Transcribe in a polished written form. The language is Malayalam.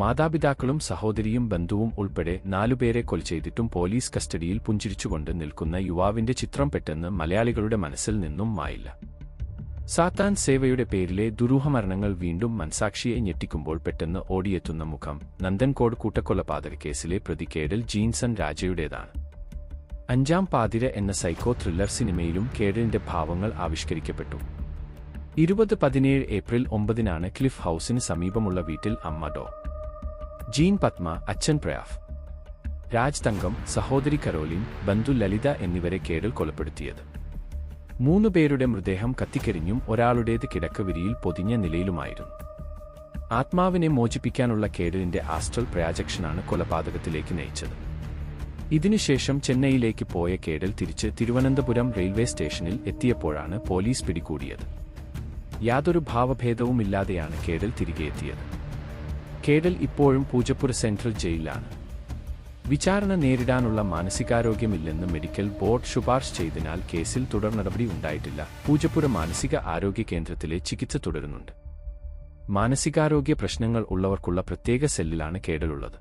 മാതാപിതാക്കളും സഹോദരിയും ബന്ധുവും ഉൾപ്പെടെ 4 പേരെ കൊലചെയ്തിട്ടും പോലീസ് കസ്റ്റഡിയിൽ പുഞ്ചിരിച്ചുകൊണ്ട് നിൽക്കുന്ന യുവാവിന്റെ ചിത്രം പെട്ടെന്ന് മലയാളികളുടെ മനസ്സിൽ നിന്നും മായില്ല. സാത്താൻ സേവയുടെ പേരിലെ ദുരൂഹമരണങ്ങൾ വീണ്ടും മനസാക്ഷിയെ ഞെട്ടിക്കുമ്പോൾ പെട്ടെന്ന് ഓടിയെത്തുന്ന മുഖം നന്ദൻകോട് കൂട്ടക്കൊലപാതകക്കേസിലെ പ്രതി കേഡൽ ജീൻസൺ രാജയുടേതാണ്. 5-ാം പാതിര എന്ന സൈക്കോ ത്രില്ലർ സിനിമയിലും കേഡലിന്റെ ഭാവങ്ങൾ ആവിഷ്കരിക്കപ്പെട്ടു. 2017 ഏപ്രിൽ 9-നാണ് ക്ലിഫ് ഹൗസിന് സമീപമുള്ള വീട്ടിൽ അമ്മ ഡോ. ജീൻ പത്മ, അച്ഛൻ പ്രയാഫ് രാജ് തങ്കം, സഹോദരി കരോലിൻ, ബന്ധു ലളിത എന്നിവരെ കേഡൽ കൊലപ്പെടുത്തിയത്. 3 പേരുടെ മൃതദേഹം കത്തിക്കരിഞ്ഞും ഒരാളുടേത് കിടക്കവിരിയിൽ പൊതിഞ്ഞ നിലയിലുമായിരുന്നു. ആത്മാവിനെ മോചിപ്പിക്കാനുള്ള കേഡലിന്റെ ആസ്ട്രൽ പ്രൊജക്ഷനാണ് കൊലപാതകത്തിലേക്ക് നയിച്ചത്. ഇതിനുശേഷം ചെന്നൈയിലേക്ക് പോയ കേഡൽ തിരിച്ച് തിരുവനന്തപുരം റെയിൽവേ സ്റ്റേഷനിൽ എത്തിയപ്പോഴാണ് പോലീസ് പിടികൂടിയത്. യാതൊരു ഭാവഭേദവുമില്ലാതെയാണ് കേഡൽ തിരികെ എത്തിയത്. കേഡൽ ഇപ്പോഴും പൂജപ്പുര സെൻട്രൽ ജയിലിലാണ്. വിചാരണ നേരിടാനുള്ള മാനസികാരോഗ്യമില്ലെന്ന് മെഡിക്കൽ ബോർഡ് ശുപാർശ ചെയ്തതിനാൽ കേസിൽ തുടർ നടപടി ഉണ്ടായിട്ടില്ല. പൂജപ്പുര മാനസിക ആരോഗ്യ കേന്ദ്രത്തിലെ ചികിത്സ തുടരുന്നുണ്ട്. മാനസികാരോഗ്യ പ്രശ്നങ്ങൾ ഉള്ളവർക്കുള്ള പ്രത്യേക സെല്ലിലാണ് കേഡലുള്ളത്.